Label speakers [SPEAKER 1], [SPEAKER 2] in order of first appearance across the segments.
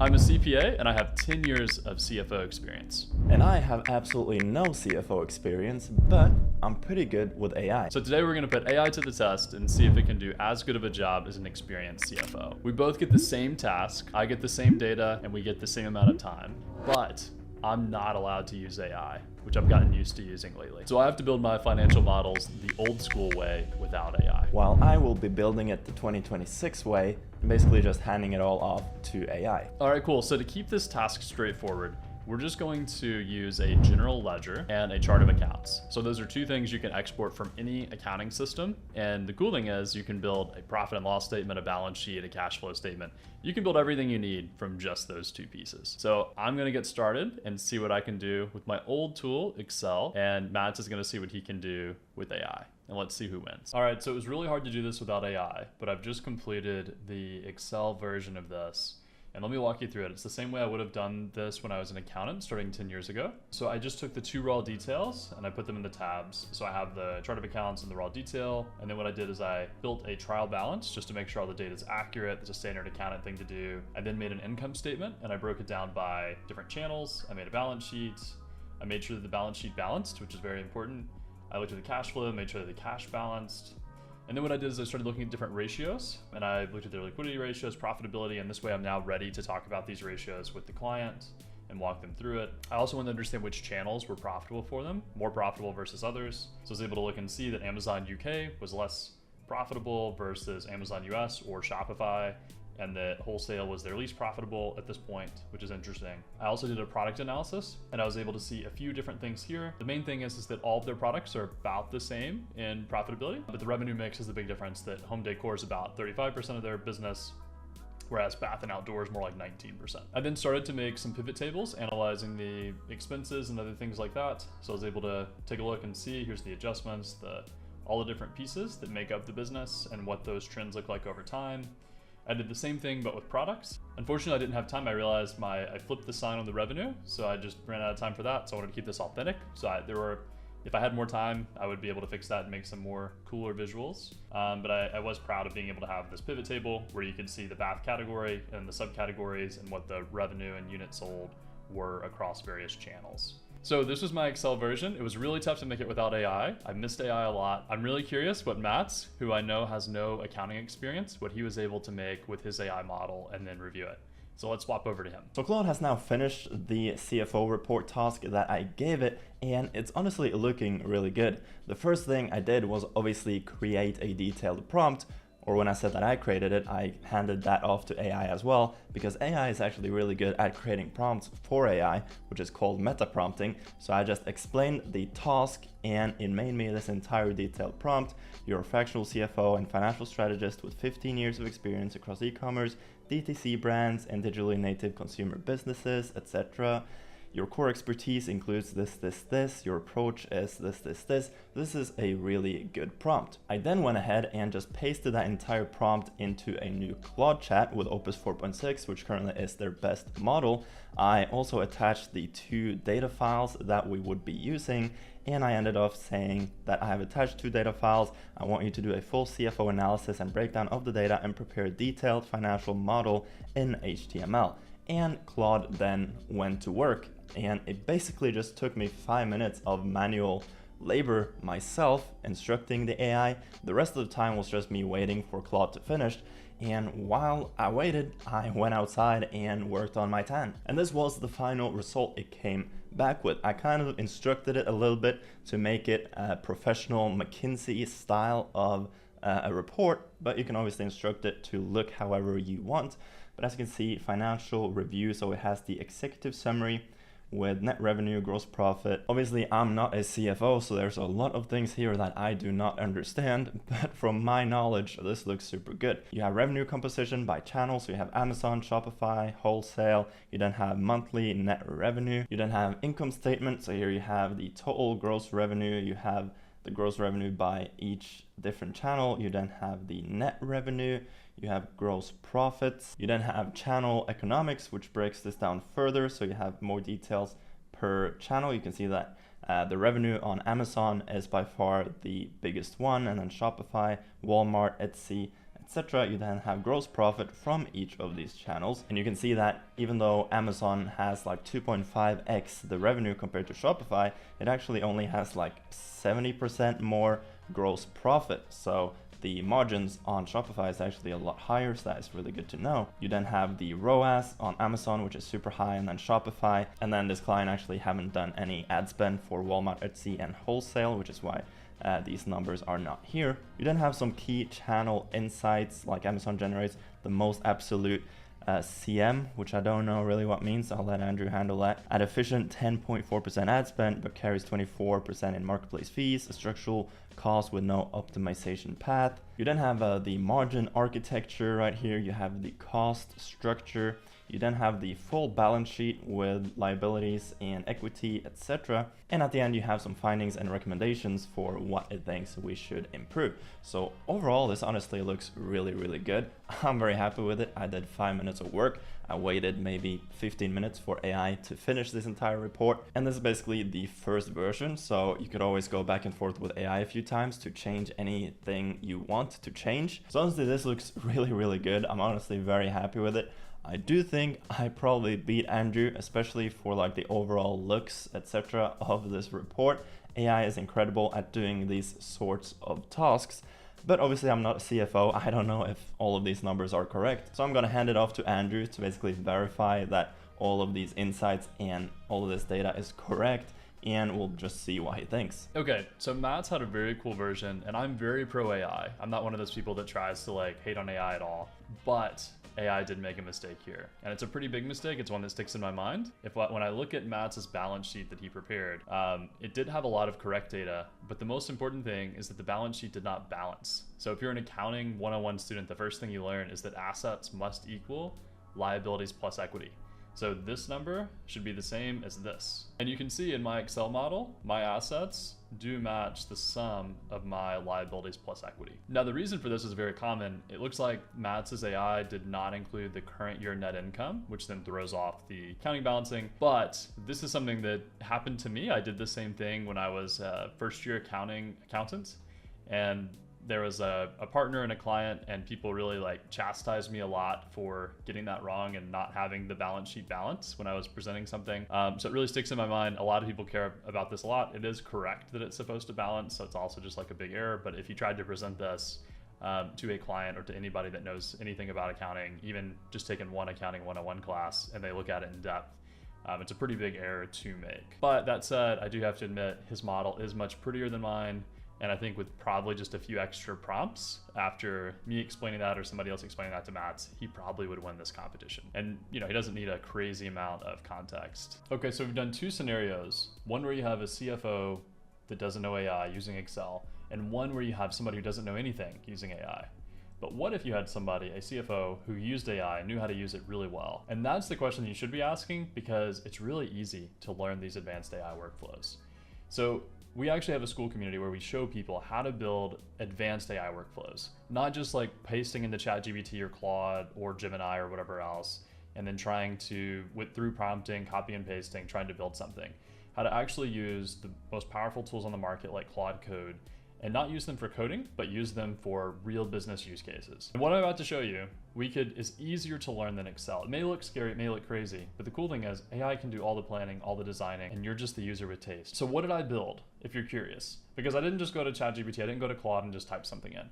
[SPEAKER 1] I'm a CPA and I have 10 years of CFO experience.
[SPEAKER 2] And I have absolutely no CFO experience, but I'm pretty good with AI.
[SPEAKER 1] So today we're going to put AI to the test and see if it can do as good of a job as an experienced CFO. We both get the same task, I get the same data, and we get the same amount of time, but I'm not allowed to use AI, which I've gotten used to using lately. So I have to build my financial models the old school way without AI.
[SPEAKER 2] While I will be building it the 2026 way, basically just handing it all off to AI.
[SPEAKER 1] All right, cool. So to keep this task straightforward, we're just going to use a general ledger and a chart of accounts. So those are two things you can export from any accounting system. And the cool thing is you can build a profit and loss statement, a balance sheet, a cash flow statement. You can build everything you need from just those two pieces. So I'm gonna get started and see what I can do with my old tool, Excel, and Matt is gonna see what he can do with AI. And let's see who wins. All right, so it was really hard to do this without AI, but I've just completed the Excel version of this. And let me walk you through it. It's the same way I would have done this when I was an accountant starting 10 years ago. So I just took the two raw details and I put them in the tabs. So I have the chart of accounts and the raw detail. And then what I did is I built a trial balance just to make sure all the data is accurate. It's a standard accountant thing to do. I then made an income statement and I broke it down by different channels. I made a balance sheet. I made sure that the balance sheet balanced, which is very important. I looked at the cash flow, made sure that the cash balanced. And then what I did is I started looking at different ratios and I looked at their liquidity ratios, profitability, and this way I'm now ready to talk about these ratios with the client and walk them through it. I also wanted to understand which channels were profitable for them, more profitable versus others. So I was able to look and see that Amazon UK was less profitable versus Amazon US or Shopify, and that wholesale was their least profitable at this point, which is interesting. I also did a product analysis and I was able to see a few different things here. The main thing is that all of their products are about the same in profitability, but the revenue mix is the big difference, that home decor is about 35% of their business, whereas bath and outdoor is more like 19%. I then started to make some pivot tables analyzing the expenses and other things like that. So I was able to take a look and see, here's the adjustments, all the different pieces that make up the business and what those trends look like over time. I did the same thing, but with products. Unfortunately, I didn't have time. I realized I flipped the sign on the revenue, so I just ran out of time for that. So I wanted to keep this authentic. So if I had more time, I would be able to fix that and make some more cooler visuals. But I was proud of being able to have this pivot table where you could see the bath category and the subcategories and what the revenue and units sold were across various channels. So this was my Excel version. It was really tough to make it without AI. I missed AI a lot. I'm really curious what Matt's, who I know has no accounting experience, what he was able to make with his AI model and then review it. So let's swap over to him.
[SPEAKER 2] So Claude has now finished the CFO report task that I gave it, and it's honestly looking really good. The first thing I did was obviously create a detailed prompt, or when I said that I created it, I handed that off to AI as well, because AI is actually really good at creating prompts for AI, which is called meta prompting. So I just explained the task and it made me this entire detailed prompt. You're a fractional CFO and financial strategist with 15 years of experience across e-commerce, DTC brands, and digitally native consumer businesses, etc. Your core expertise includes this. Your approach is this. This is a really good prompt. I then went ahead and just pasted that entire prompt into a new Claude chat with Opus 4.6, which currently is their best model. I also attached the two data files that we would be using, and I ended up saying that I have attached two data files. I want you to do a full CFO analysis and breakdown of the data and prepare a detailed financial model in HTML. And Claude then went to work, and it basically just took me 5 minutes of manual labor myself instructing the AI. The rest of the time was just me waiting for Claude to finish. And while I waited, I went outside and worked on my tan. And this was the final result it came back with. I kind of instructed it a little bit to make it a professional McKinsey style of a report, but you can obviously instruct it to look however you want. But as you can see, financial review, so it has the executive summary with net revenue, gross profit. Obviously, I'm not a CFO, so there's a lot of things here that I do not understand, but from my knowledge, this looks super good. You have revenue composition by channel, so you have Amazon, Shopify, wholesale. You then have monthly net revenue. You then have income statement, so here you have the total gross revenue. You have the gross revenue by each different channel. You then have the net revenue. You have gross profits. You then have channel economics, which breaks this down further. So you have more details per channel. You can see that the revenue on Amazon is by far the biggest one, and then Shopify, Walmart, Etsy, etc., you then have gross profit from each of these channels. And you can see that even though Amazon has like 2.5x the revenue compared to Shopify, it actually only has like 70% more gross profit. So the margins on Shopify is actually a lot higher, so that is really good to know. You then have the ROAS on Amazon, which is super high, and then Shopify. And then this client actually haven't done any ad spend for Walmart, Etsy, and wholesale, which is why these numbers are not here. You then have some key channel insights, like Amazon generates the most absolute CM, which I don't know really what means, so I'll let Andrew handle that. At efficient 10.4% ad spend, but carries 24% in marketplace fees, a structural cost with no optimization path. You then have the margin architecture right here. You have the cost structure. You then have the full balance sheet with liabilities and equity, etc. And at the end, you have some findings and recommendations for what it thinks we should improve. So overall, this honestly looks really, really good. I'm very happy with it. I did 5 minutes of work. I waited maybe 15 minutes for AI to finish this entire report. And this is basically the first version. So you could always go back and forth with AI a few times to change anything you want to change. So honestly, this looks really, really good. I'm honestly very happy with it. I do think I probably beat Andrew, especially for like the overall looks, etc. of this report. AI is incredible at doing these sorts of tasks. But obviously I'm not a CFO. I don't know if all of these numbers are correct. So I'm gonna hand it off to Andrew to basically verify that all of these insights and all of this data is correct, and we'll just see what he thinks.
[SPEAKER 1] Okay, so Matt's had a very cool version, and I'm very pro AI. I'm not one of those people that tries to like hate on AI at all, but AI did make a mistake here, and it's a pretty big mistake. It's one that sticks in my mind. When I look at Matt's balance sheet that he prepared, it did have a lot of correct data, but the most important thing is that the balance sheet did not balance. So if you're an accounting 101 student, the first thing you learn is that assets must equal liabilities plus equity. So this number should be the same as this. And you can see in my Excel model, my assets do match the sum of my liabilities plus equity. Now, the reason for this is very common. It looks like Matt's AI did not include the current year net income, which then throws off the accounting balancing. But this is something that happened to me. I did the same thing when I was a first year accountant. And there was a partner and a client, and people really like chastised me a lot for getting that wrong and not having the balance sheet balance when I was presenting something. So it really sticks in my mind. A lot of people care about this a lot. It is correct that it's supposed to balance, so it's also just like a big error. But if you tried to present this to a client or to anybody that knows anything about accounting, even just taking one accounting 101 class, and they look at it in depth, it's a pretty big error to make. But that said, I do have to admit his model is much prettier than mine. And I think with probably just a few extra prompts after me explaining that or somebody else explaining that to Matt, he probably would win this competition. And he doesn't need a crazy amount of context. Okay, so we've done two scenarios. One where you have a CFO that doesn't know AI using Excel, and one where you have somebody who doesn't know anything using AI. But what if you had somebody, a CFO, who used AI, knew how to use it really well? And that's the question you should be asking, because it's really easy to learn these advanced AI workflows. So we actually have a Skool community where we show people how to build advanced AI workflows, not just like pasting into ChatGPT or Claude or Gemini or whatever else, and then trying to, through prompting, copy and pasting, trying to build something. How to actually use the most powerful tools on the market like Claude Code, and not use them for coding, but use them for real business use cases. And what I'm about to show you, is easier to learn than Excel. It may look scary, it may look crazy, but the cool thing is AI can do all the planning, all the designing, and you're just the user with taste. So what did I build, if you're curious? Because I didn't just go to ChatGPT, I didn't go to Claude and just type something in.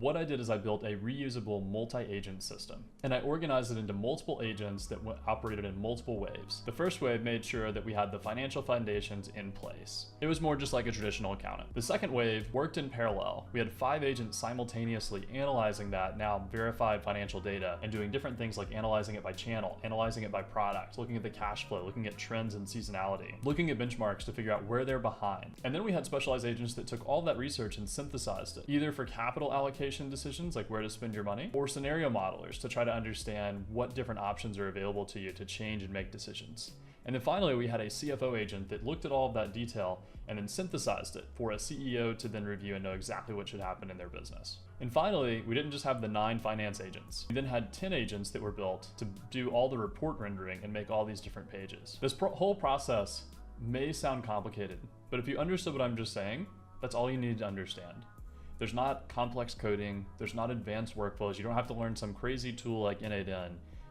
[SPEAKER 1] What I did is I built a reusable multi-agent system, and I organized it into multiple agents that operated in multiple waves. The first wave made sure that we had the financial foundations in place. It was more just like a traditional accountant. The second wave worked in parallel. We had 5 agents simultaneously analyzing that now verified financial data and doing different things like analyzing it by channel, analyzing it by product, looking at the cash flow, looking at trends and seasonality, looking at benchmarks to figure out where they're behind. And then we had specialized agents that took all that research and synthesized it, either for capital allocation decisions like where to spend your money, or scenario modelers to try to understand what different options are available to you to change and make decisions. And then finally, we had a CFO agent that looked at all of that detail and then synthesized it for a CEO to then review and know exactly what should happen in their business. And finally, we didn't just have the 9 finance agents. We then had 10 agents that were built to do all the report rendering and make all these different pages. This whole process may sound complicated, but if you understood what I'm just saying, that's all you need to understand. There's not complex coding, there's not advanced workflows, you don't have to learn some crazy tool like N8N.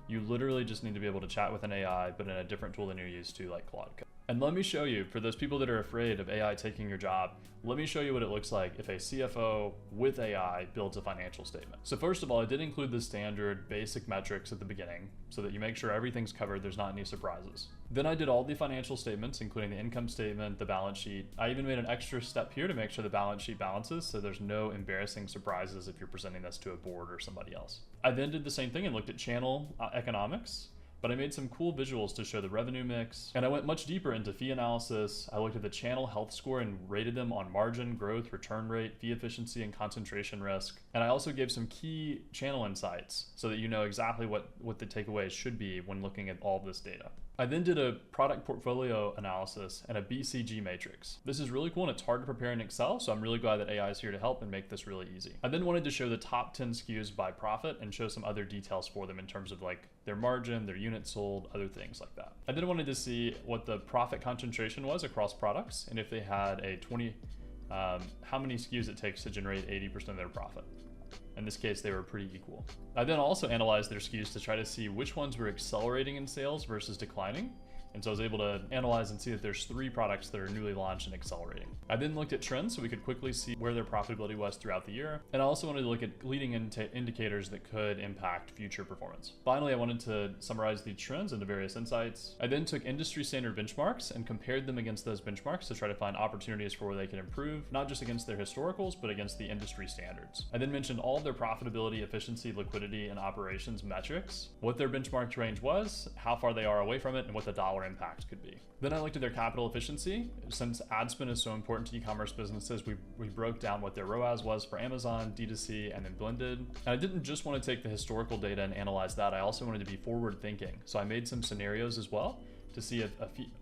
[SPEAKER 1] You literally just need to be able to chat with an AI, but in a different tool than you're used to, like Claude. And let me show you, for those people that are afraid of AI taking your job, let me show you what it looks like if a CFO with AI builds a financial statement. So first of all, I did include the standard basic metrics at the beginning so that you make sure everything's covered, there's not any surprises. Then I did all the financial statements, including the income statement, the balance sheet. I even made an extra step here to make sure the balance sheet balances so there's no embarrassing surprises if you're presenting this to a board or somebody else. I then did the same thing and looked at channel economics, but I made some cool visuals to show the revenue mix, and I went much deeper into fee analysis. I looked at the channel health score and rated them on margin, growth, return rate, fee efficiency, and concentration risk. And I also gave some key channel insights so that you know exactly what the takeaways should be when looking at all this data. I then did a product portfolio analysis and a BCG matrix. This is really cool and it's hard to prepare in Excel, so I'm really glad that AI is here to help and make this really easy. I then wanted to show the top 10 SKUs by profit and show some other details for them in terms of like their margin, their units sold, other things like that. I then wanted to see what the profit concentration was across products and if they had a how many SKUs it takes to generate 80% of their profit. In this case, they were pretty equal. I then also analyzed their SKUs to try to see which ones were accelerating in sales versus declining. And so I was able to analyze and see that there's 3 products that are newly launched and accelerating. I then looked at trends so we could quickly see where their profitability was throughout the year. And I also wanted to look at leading indicators that could impact future performance. Finally, I wanted to summarize the trends into various insights. I then took industry standard benchmarks and compared them against those benchmarks to try to find opportunities for where they could improve, not just against their historicals, but against the industry standards. I then mentioned all of their profitability, efficiency, liquidity, and operations metrics, what their benchmark range was, how far they are away from it, and what the dollar impact could be. Then I looked at their capital efficiency. Since ad spend is so important to e-commerce businesses, we broke down what their ROAS was for Amazon, D2C, and then blended. And I didn't just want to take the historical data and analyze that. I also wanted to be forward thinking. So I made some scenarios as well to see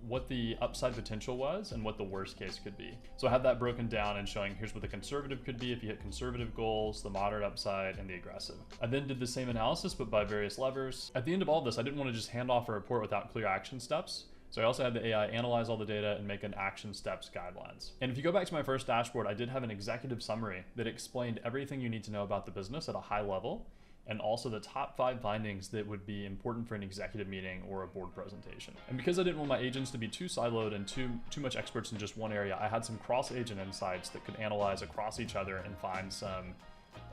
[SPEAKER 1] what the upside potential was and what the worst case could be. So I had that broken down and showing here's what the conservative could be if you hit conservative goals, the moderate upside, and the aggressive. I then did the same analysis but by various levers. At the end of all this, I didn't want to just hand off a report without clear action steps. So I also had the AI analyze all the data and make an action steps guidelines. And if you go back to my first dashboard, I did have an executive summary that explained everything you need to know about the business at a high level, and also the top 5 findings that would be important for an executive meeting or a board presentation. And because I didn't want my agents to be too siloed and too much experts in just one area, I had some cross-agent insights that could analyze across each other and find some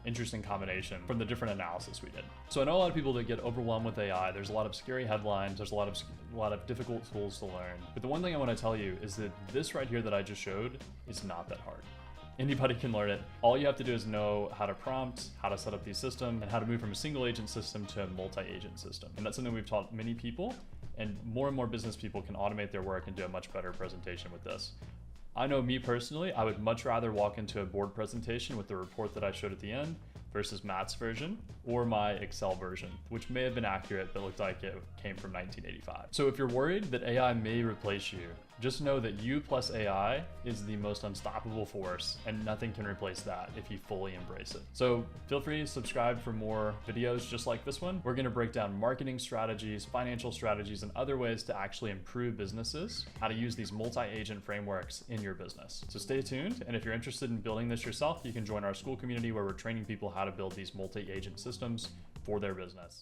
[SPEAKER 1] interesting combination from the different analysis we did. So I know a lot of people that get overwhelmed with AI. There's a lot of scary headlines. There's a lot of difficult tools to learn. But the one thing I want to tell you is that this right here that I just showed is not that hard. Anybody can learn it. All you have to do is know how to prompt, how to set up the system, and how to move from a single agent system to a multi-agent system. And that's something we've taught many people, and more business people can automate their work and do a much better presentation with this. I know me personally, I would much rather walk into a board presentation with the report that I showed at the end versus Matt's version or my Excel version, which may have been accurate but looked like it came from 1985. So if you're worried that AI may replace you, just know that you plus AI is the most unstoppable force and nothing can replace that if you fully embrace it. So feel free to subscribe for more videos just like this one. We're gonna break down marketing strategies, financial strategies, and other ways to actually improve businesses, how to use these multi-agent frameworks in your business. So stay tuned, and if you're interested in building this yourself, you can join our Skool community where we're training people how to build these multi-agent systems for their business.